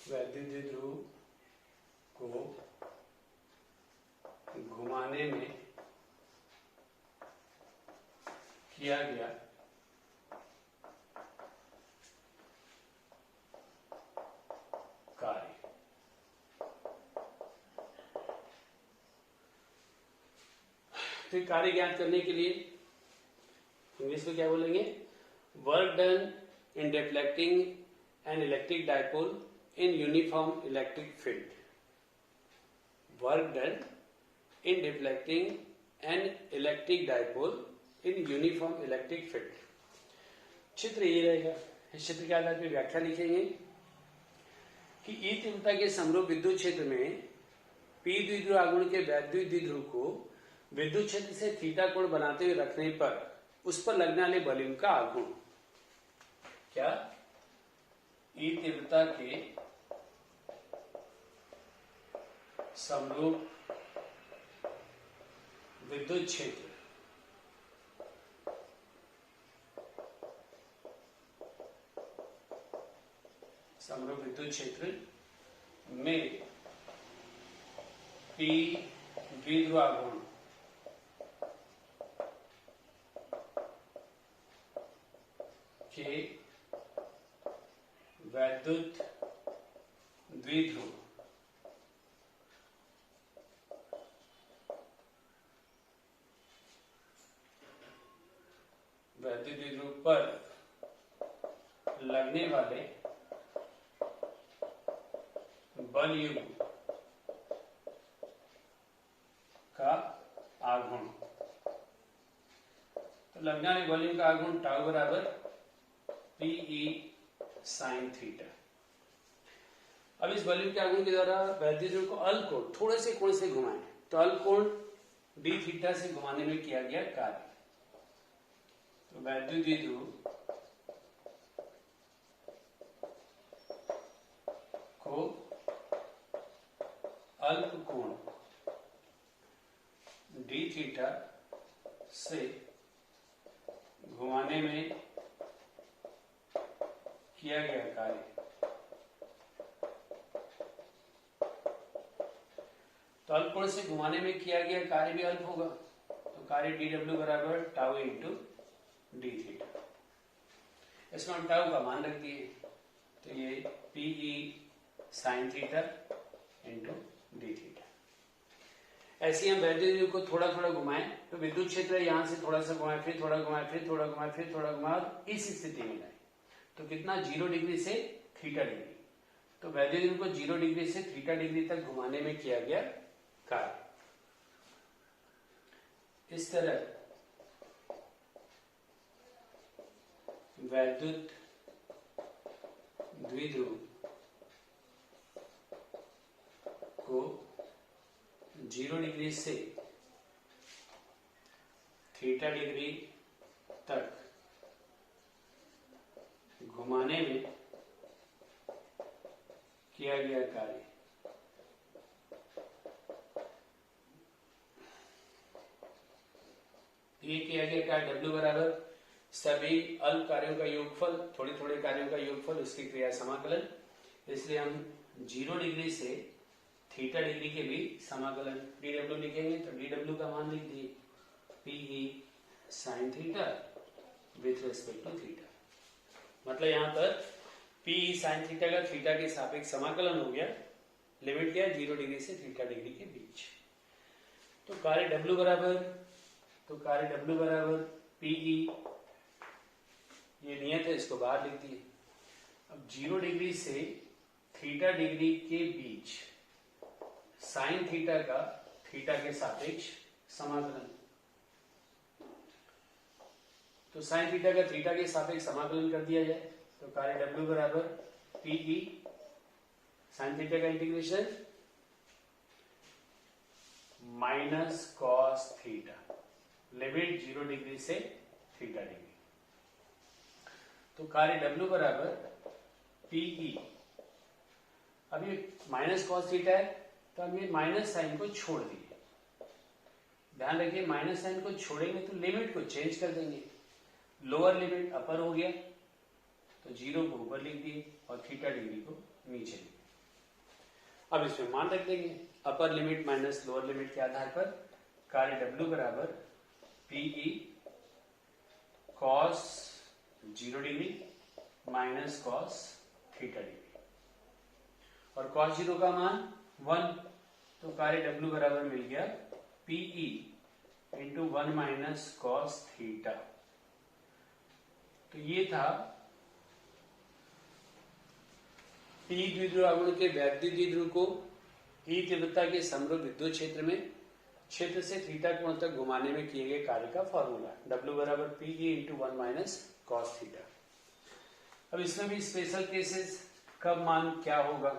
वैद्युत द्विध्रुव को घुमाने में किया गया कार्य। तो कार्य ज्ञात करने के लिए इंग्लिश में क्या बोलेंगे? Work done in deflecting an electric dipole in uniform electric field. Work done in deflecting an electric dipole in uniform electric field. चित्र ये रहेगा। इस चित्र के आधार पर व्याख्या लिखेंगे कि ई तीव्रता के समरूप विद्युत क्षेत्र में पी द्विध्रुव आघूर्ण के वैद्युत द्विध्रुव को विद्युत क्षेत्र से थीटा कोण बनाते हुए रखने पर उस पर लगने वाले वॉल्यूम का आघूर्ण क्या? ई तीव्रता के समरूप विद्युत क्षेत्र में पी द्विध्रुव आघूर्ण के वैद्युत द्विध्रुव पर लगने वाले बल युग्म का आघूर्ण। तो लगने वाले बल युग्म का आघूर्ण टाउ बराबर पीई साइन थीटा। अब इस बल युग्म के आघूर्ण के द्वारा वैद्युत द्विध्रुव को अल्प कोण थोड़े से कोण से घुमाएं तो अल्प कोण डी थीटा से घुमाने में किया गया कार्य। तो वैद्युत द्विध्रुव को अल्प कोण डी थीटा से घुमाने में किया गया कार्य। तो अल्प कोण से घुमाने में किया गया कार्य भी अल्प होगा। तो कार्य डी डब्ल्यू बराबर टाउ इंटू डी थीटा। इसमें हम टाउ का मान रख दिए तो ये PE sine theta into D theta. ऐसे हम वैद्युत द्विध्रुव को थोड़ा थोड़ा घुमाएं तो विद्युत क्षेत्र यहां से थोड़ा सा घुमाएं, फिर थोड़ा घुमाएं, फिर थोड़ा घुमाएं, फिर थोड़ा घुमाएं, इस स्थिति में लाए तो कितना 0 डिग्री से थीटा डिग्री। तो वैद्युत द्विध्रुव को 0 डिग्री से थीटा डिग्री तक घुमाने में किया गया कार्य। इस तरह वैद्युत द्विध्रुव को 0 डिग्री से थीटा डिग्री तक घुमाने में किया गया कार्य। ये किया गया कार्य W बराबर सभी अल्प कार्यों का योगफल, थोड़े थोड़े कार्यों का योगफल, उसकी क्रिया समाकलन। इसलिए हम 0 डिग्री से थीटा डिग्री के भी समाकलन dw लिखेंगे। तो dw का मान लिख दिए PE sine theta with respect to theta. मतलब यहां पर पीई साइन थीटा का थीटा के सापेक्ष समाकलन हो गया। लिमिट क्या है? 0 डिग्री से थीटा डिग्री के बीच। तो कार्य W बराबर पीई, ये नियत है, इसको बाहर लिख दिए। अब 0 डिग्री से थीटा डिग्री के बीच साइन थीटा का थीटा के सापेक्ष समाकलन। तो साइन थीटा का थीटा के सापेक्ष समाकलन कर दिया जाए तो कार्य W बराबर पीई साइन थीटा का integration minus cos theta, limit 0 degree से थीटा डिग्री। तो कार्य W बराबर पीई। अब ये माइनस कॉस थीटा है तो हम ये माइनस साइन को छोड़ दिए। ध्यान रखिए माइनस साइन को छोड़ेंगे तो लिमिट को चेंज कर देंगे। लोअर लिमिट अपर हो गया तो 0 को ऊपर लिख दिए और थीटा डिग्री को नीचे लिख दिए। अब इसमें मान रख देंगे upper limit minus lower limit के आधार पर कार्य W बराबर PE cos 0 degree minus cos theta degree और cos 0 का मान 1, तो कार्य W बराबर मिल गया PE into 1 minus cos theta. तो ये था P द्विध्रुव आघूर्ण के वैद्युत द्विध्रुव को E तीव्रता के समरूप विद्युत क्षेत्र में क्षेत्र से थीटा कोण तक घुमाने में किए गए कार्य का फॉर्मूला W बराबर PE into 1 minus cos theta. अब इसमें भी स्पेशल केसेस कब मान क्या होगा,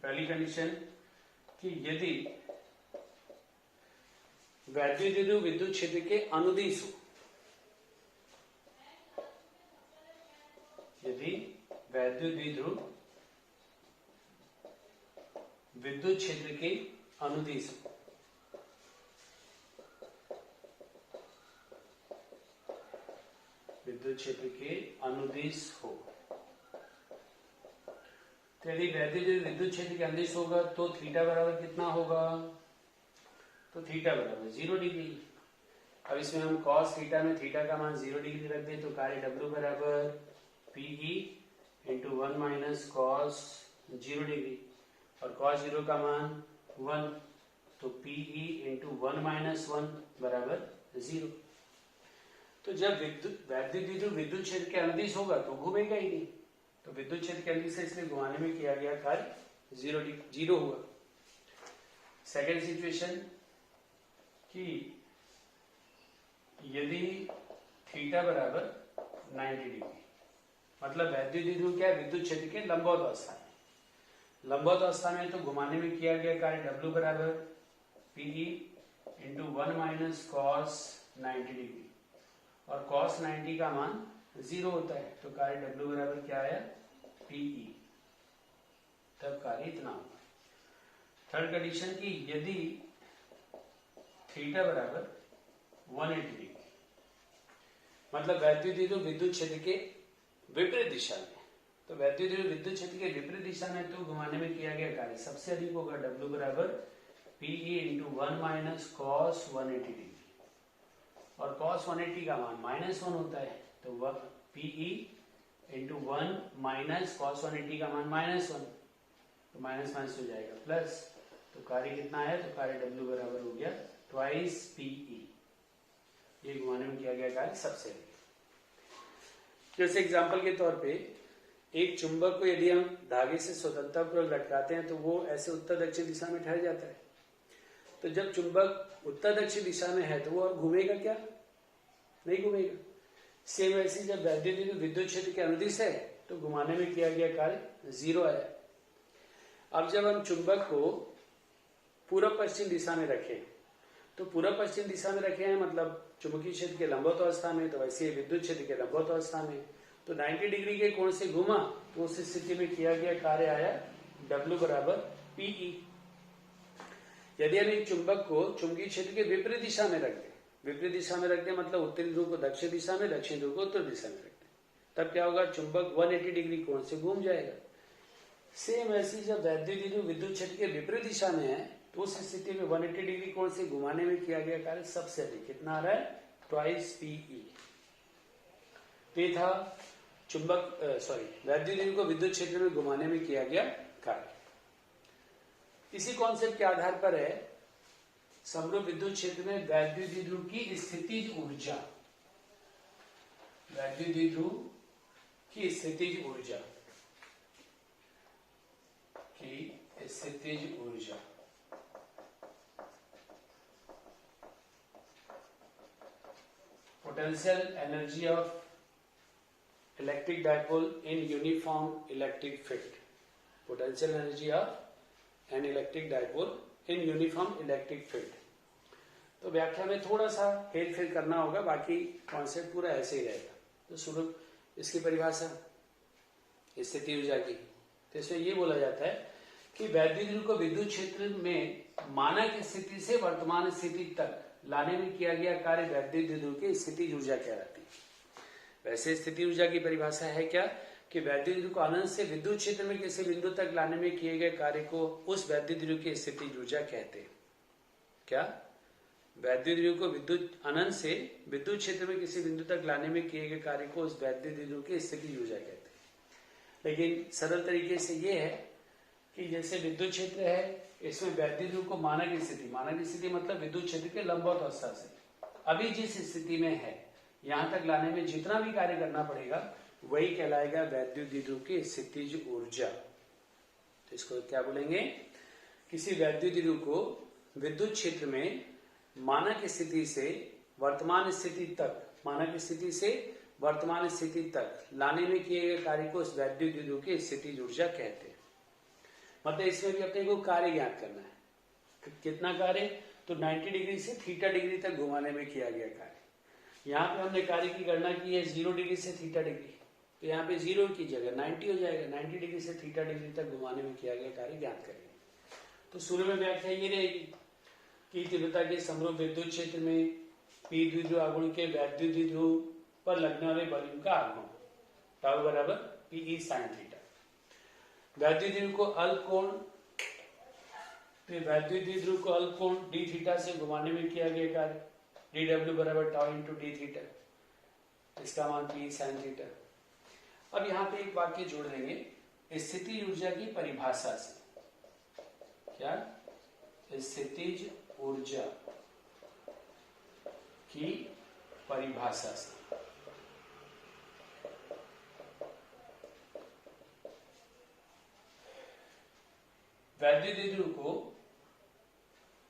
पहली कंडीशन कि यदि वैद्युत द्विध्रुव विद्युत क्षेत्र के अनुदिश हो, यदि वैद्युत द्विध्रुव विद्युत क्षेत्र के अनुदिश हो, विद्युत क्षेत्र के अनुदिश हो, तो यदि वैद्युत विद्युत क्षेत्र के अनुदिश होगा तो थीटा बराबर कितना होगा, तो थीटा बराबर 0 डिग्री। अब इसमें हम cos थीटा में थीटा का मान 0 डिग्री रख दें तो कार्य W बराबर PE into 1 minus cos 0 degree और cos 0 का मान 1, तो PE इंटू 1 माइनस 1 बराबर 0। तो जब वैद्युत द्विध्रुव विद्युत क्षेत्र के अनुदिश होगा तो घूमेगा ही नहीं, तो विद्युत क्षेत्र के अनुदिश से इसलिए घुमाने में किया गया कार्य 0 हुआ। सेकेंड सिचुएशन कि यदि थीटा बराबर 90 डिग्री, मतलब वैद्युत द्विध्रुव क्या है, विद्युत क्षेत्र के लंबवत अवस्था में, लंबवत अवस्था में तो घुमाने में किया गया कार्य W बराबर PE into 1 minus cos 90 degree और cos 90 का मान 0 होता है, तो कार्य W बराबर क्या आया PE, तब कार्य इतना होगा। थर्ड कंडीशन की यदि थीटा बराबर 180 डिग्री, मतलब वैद्युत द्विध्रुव विद्युत क्षेत्र के विपरीत दिशा में, तो वैद्युत द्विध्रुव विद्युत क्षेत्र के विपरीत दिशा में तो घुमाने में किया गया कार्य सबसे अधिक होगा W बराबर PE into 1 minus cos 180 degree और cos 180 का मान -1 होता है, तो PE इंटू 1 माइनस cos 180 का मान -1, तो माइनस माइनस हो जाएगा प्लस, तो कार्य कितना है, तो कार्य W बराबर हो गया ट्वाइस PE। ये घुमाने में किया गया कार्य सबसे अधिक। जैसे एग्जांपल के तौर पे एक चुंबक को यदि हम धागे से स्वतंत्रतापूर्वक लटकाते हैं तो वो ऐसे उत्तर दक्षिण दिशा में ठहर जाता है। तो जब चुंबक उत्तर दक्षिण दिशा में है तो वो और घूमेगा क्या, नहीं घूमेगा। सेम ऐसी जब वैद्युत द्विध्रुव विद्युत क्षेत्र के अनुदिश है तो घुमाने में किया गया कार्य 0 आया। अब जब हम चुंबक को पूर्व पश्चिम दिशा में रखें, तो पूर्व पश्चिम दिशा में रखे हैं मतलब चुंबकीय क्षेत्र के लंबवत अवस्था में, तो वैसे विद्युत क्षेत्र के लंबवत अवस्था में, तो 90 डिग्री के कोण से घुमा तो उस स्थिति में किया गया कार्य आया W बराबर PE। यदि हम एक चुंबक को चुंबकीय क्षेत्र के विपरीत दिशा में रख दें, विपरीत दिशा में रख दें मतलब उत्तरी ध्रुव को दक्षिण दिशा में, दक्षिण ध्रुव को उत्तर दिशा में रख दें, तब क्या होगा, चुंबक 180 डिग्री कोण से घूम जाएगा। सेम ऐसी जब वैद्युत द्विध्रुव विद्युत क्षेत्र के विपरीत दिशा में है तो उस स्थिति में 180 डिग्री कोण से घुमाने में किया गया कार्य सबसे अधिक कितना आ रहा है, ट्वाइस PE। ये था चुंबक वैद्युत द्विध्रुव को विद्युत क्षेत्र में घुमाने में किया गया कार्य। इसी कॉन्सेप्ट के आधार पर है समरूप विद्युत क्षेत्र में वैद्युत द्विध्रुव की स्थितिज ऊर्जा, वैद्युत द्विध्रुव की स्थितिज ऊर्जा potential energy of electric dipole in uniform electric field, potential energy of an electric dipole in uniform electric field। तो व्याख्या में थोड़ा सा हेर फेर करना होगा, बाकी कॉन्सेप्ट पूरा ऐसे ही रहेगा। तो शुरू इसकी परिभाषा स्थिति ऊर्जा की, तो इसमें ये बोला जाता है कि वैद्युत द्विध्रुव को विद्युत क्षेत्र में मानक स्थिति से वर्तमान स्थिति तक लाने में किया गया कार्य वैद्युत द्विध्रुव की स्थितिज ऊर्जा कहलाती है। वैसे स्थितिज ऊर्जा की परिभाषा है क्या कि वैद्युत द्विध्रुव को अनंत से विद्युत क्षेत्र में किसी बिंदु तक लाने में किए गए कार्य को उस वैद्युत द्विध्रुव की स्थितिज ऊर्जा कहते हैं। क्या? वैद्युत द्विध्रुव को अनंत से विद्युत क्षेत्र में किसी बिंदु तक लाने में किए गए कार्य को उस वैद्युत द्विध्रुव की स्थितिज ऊर्जा कहते हैं। लेकिन सरल तरीके से ये है कि जैसे विद्युत क्षेत्र है, इसमें वैद्युत द्विध्रुव को मानक स्थिति मतलब विद्युत क्षेत्र के लंबवत अवस्था से अभी जिस स्थिति में है यहां तक लाने में जितना भी कार्य करना पड़ेगा वही कहलाएगा वैद्युत द्विध्रुव की स्थितिज ऊर्जा। तो इसको क्या बोलेंगे? किसी वैद्युत द्विध्रुव को विद्युत क्षेत्र में मानक स्थिति से वर्तमान स्थिति तक लाने में किए गए कार्य को उस वैद्युत द्विध्रुव की स्थितिज ऊर्जा कहते हैं। मतलब इसमें भी अपने को कार्य ज्ञात करना है। कितना कार्य? तो 90 डिग्री से थीटा डिग्री तक घुमाने में किया गया कार्य। यहाँ पे हमने कार्य की गणना की है 0 डिग्री से थीटा डिग्री, तो यहाँ पे 0 की जगह 90 हो जाएगा। 90 डिग्री से थीटा डिग्री तक घुमाने में किया गया कार्य ज्ञात करेंगे। तो शुरू में व्याख्या ये रहेगी कि तीव्रता के समरूप विद्युत क्षेत्र में पी द्विध्रुव आघूर्ण के वैद्युत द्विध्रुव पर लगने वाले बल का आगमन टाउ बराबर पीई साइन थीटा। वैद्युत द्विध्रुव को अल्प कोण डी थीटा से घुमाने में किया गया कार्य डी डब्ल्यू बराबर टाउ इंटू डी थीटा, इसका मान पी साइन थीटा। अब यहाँ पे एक वाक्य जोड़ देंगे स्थितिज ऊर्जा की परिभाषा से। क्या? स्थितिज ऊर्जा की परिभाषा से। वैद्युत द्विध्रुव को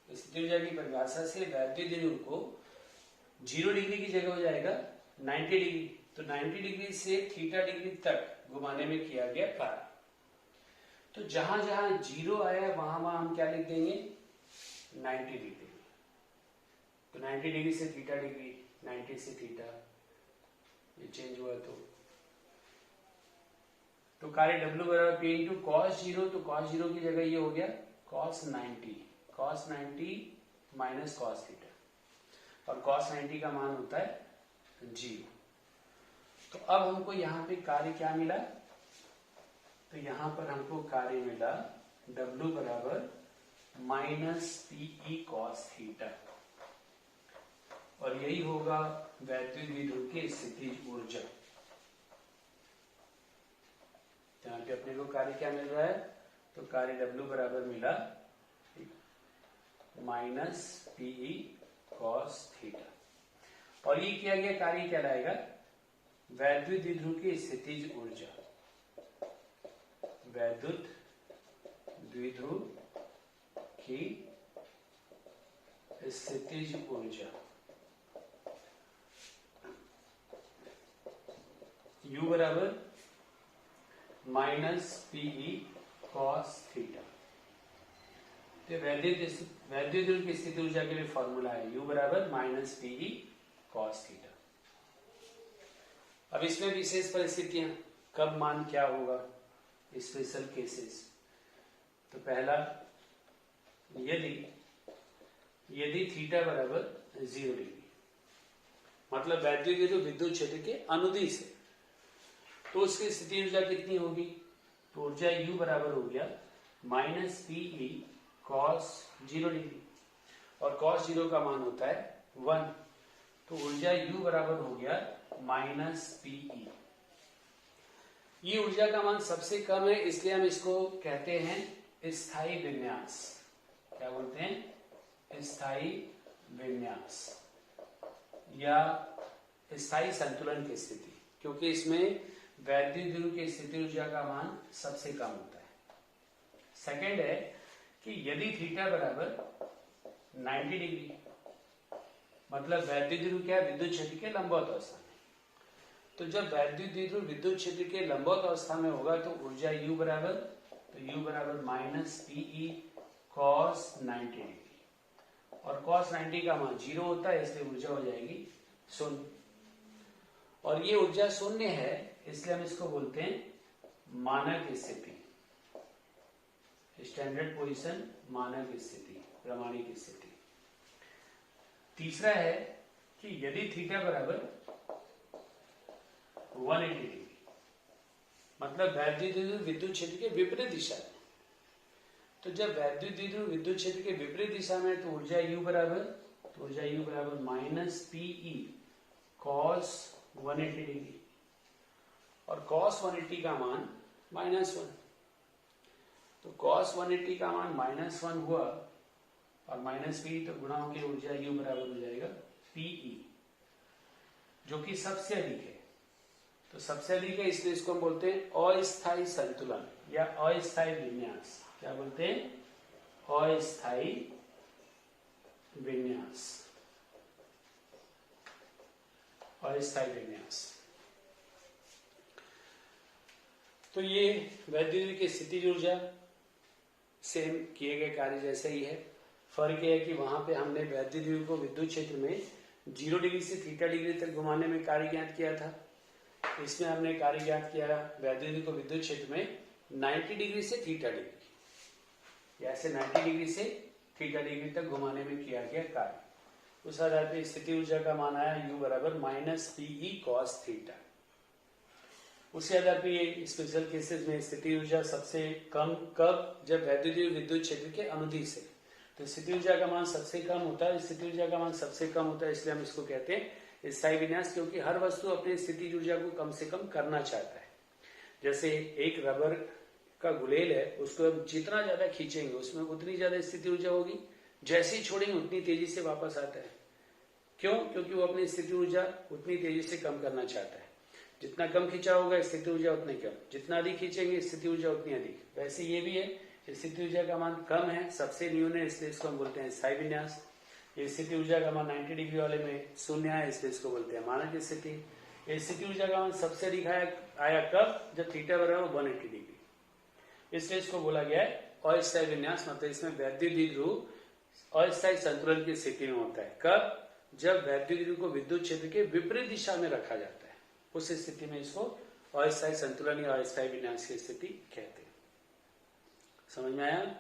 स्थितिज ऊर्जा की परिभाषा से वैद्युत द्विध्रुव को 0 डिग्री की जगह हो जाएगा 90 डिग्री, तो 90 डिग्री से थीटा डिग्री तक घुमाने में किया गया कार्य। तो जहां जहां 0 आया वहां हम क्या लिख देंगे? 90 डिग्री। तो 90 डिग्री से थीटा डिग्री, 90 से थीटा, ये चेंज हुआ तो कार्य W बराबर P इंटू कॉस 0, तो कॉस 0 की जगह ये हो गया कॉस 90 माइनस कॉस थीटा, और कॉस 90 का मान होता है 0। तो अब हमको यहाँ पे कार्य क्या मिला? तो यहाँ पर हमको कार्य मिला W बराबर माइनस पीई कॉस थीटा, और यही होगा वैद्युत द्विध्रुव की स्थितिज ऊर्जा। यहाँ पे अपने को कार्य क्या मिल रहा है? तो कार्य W बराबर मिला माइनस पीई कॉस थीटा, और ये किया गया कार्य कहलाएगा वैद्युत द्विध्रुव की स्थितिज ऊर्जा। वैद्युत द्विध्रुव की स्थितिज ऊर्जा U बराबर माइनस पीई कॉस थीटा। तो वैद्युत द्विध्रुव की स्थितिज ऊर्जा के लिए फॉर्मूला है U बराबर माइनस पीई कॉस थीटा। अब इसमें विशेष परिस्थितियां, कब मान क्या होगा, स्पेशल केसेस। तो पहला, यदि थीटा बराबर 0 डिग्री, मतलब वैद्युत द्विध्रुव विद्युत क्षेत्र के अनुदिश है, तो उसकी स्थितिज ऊर्जा कितनी होगी? तो ऊर्जा U बराबर हो गया माइनस पीई कॉस 0 डिग्री, और कॉस 0 का मान होता है 1, तो ऊर्जा U बराबर हो गया माइनस पीई। ये ऊर्जा का मान सबसे कम है, इसलिए हम इसको कहते हैं स्थायी विन्यास। क्या बोलते हैं? स्थायी विन्यास या स्थायी संतुलन की स्थिति, क्योंकि इसमें वैद्युत द्विध्रुव की स्थितिज ऊर्जा का मान सबसे कम होता है। सेकंड है कि यदि थीटा बराबर 90 डिग्री, मतलब वैद्युत द्विध्रुव क्या है? विद्युत क्षेत्र के लंबवत अवस्था में। तो जब वैद्युत द्विध्रुव विद्युत क्षेत्र के लंबवत अवस्था में होगा तो ऊर्जा U बराबर माइनस पीई कॉस 90 डिग्री, और कॉस 90 का मान 0 होता है, इसलिए ऊर्जा हो जाएगी 0। और ये ऊर्जा 0 है, इसलिए हम इसको बोलते हैं मानक स्थिति, स्टैंडर्ड पोजीशन, मानक स्थिति, प्रामाणिक स्थिति। तीसरा है कि यदि थीटा बराबर 180 डिग्री, मतलब वैद्युत द्विध्रुव विद्युत क्षेत्र के विपरीत दिशा में, तो जब वैद्युत द्विध्रुव विद्युत क्षेत्र के विपरीत दिशा में तो ऊर्जा U बराबर माइनस पीई कॉस 180 डिग्री, और कॉस 180 का मान -1, तो कॉस 180 का मान -1 हुआ और माइनस पी, तो गुणा होकर ऊर्जा U बराबर हो जाएगा पीई, जो कि सबसे अधिक है। तो सबसे अधिक है इसलिए इसको हम बोलते हैं अस्थायी संतुलन या अस्थायी विन्यास। क्या बोलते हैं? अस्थायी विन्यास। अस्थायी विन्यास। तो ये वैद्युत की स्थितिज ऊर्जा सेम किए गए कार्य जैसा ही है। फर्क यह है कि वहां पे हमने वैद्युत द्विध्रुव को विद्युत क्षेत्र में 0 डिग्री से थीटा डिग्री तक घुमाने में कार्य ज्ञात किया था। इसमें हमने कार्य ज्ञात किया वैद्युत द्विध्रुव को विद्युत क्षेत्र में 90 डिग्री से थीटा डिग्री, या ऐसे 90 डिग्री से थीटा डिग्री तक घुमाने में किया गया कार्य। उस आधार पर स्थिति ऊर्जा का मान आया U बराबर -PE cos थीटा। उसी आधार पर ये स्पेशल केसेस में स्थिति ऊर्जा सबसे कम कब? जब वैद्युत द्विध्रुव विद्युत क्षेत्र के अनुदिश है, तो स्थिति ऊर्जा का मान सबसे कम होता है। स्थिति ऊर्जा का मान सबसे कम होता है इसलिए हम इसको कहते हैं स्थायी विन्यास, क्योंकि हर वस्तु अपनी स्थिति ऊर्जा को कम से कम करना चाहता है। जैसे एक रबर का गुलेल है, उसको हम जितना ज्यादा खींचेंगे उसमें उतनी ज्यादा स्थिति ऊर्जा होगी, जैसे ही छोड़ेंगे उतनी तेजी से वापस आता है। क्यों? क्योंकि वो अपनी स्थिति ऊर्जा उतनी तेजी से कम करना चाहता है। जितना कम खींचा होगा स्थिति ऊर्जा उतनी कम, जितना अधिक खींचेंगे स्थिति ऊर्जा उतनी अधिक। वैसे ये भी है, स्थिति ऊर्जा का मान कम है, सबसे न्यून है, इसलिए इसको हम बोलते हैं स्थायी विन्यास। ये स्थिति ऊर्जा का मान 90 डिग्री वाले में 0 है, इसलिए इसको बोलते हैं मानक स्थिति। ये स्थिति ऊर्जा का मान सबसे अधिक आया कब? जब थीटा बराबर 180 डिग्री, इसलिए इसको बोला गया है अस्थायी विन्यास। मतलब इसमें वैद्युत द्विध्रुव अस्थायी संतुलन की स्थिति में होता है। कब? जब वैद्युत द्विध्रुव को विद्युत क्षेत्र के विपरीत दिशा में रखा जाता है, उस स्थिति में इसको अस्थायी संतुलन या अस्थायी विन्यास की स्थिति कहते हैं। समझ में आया?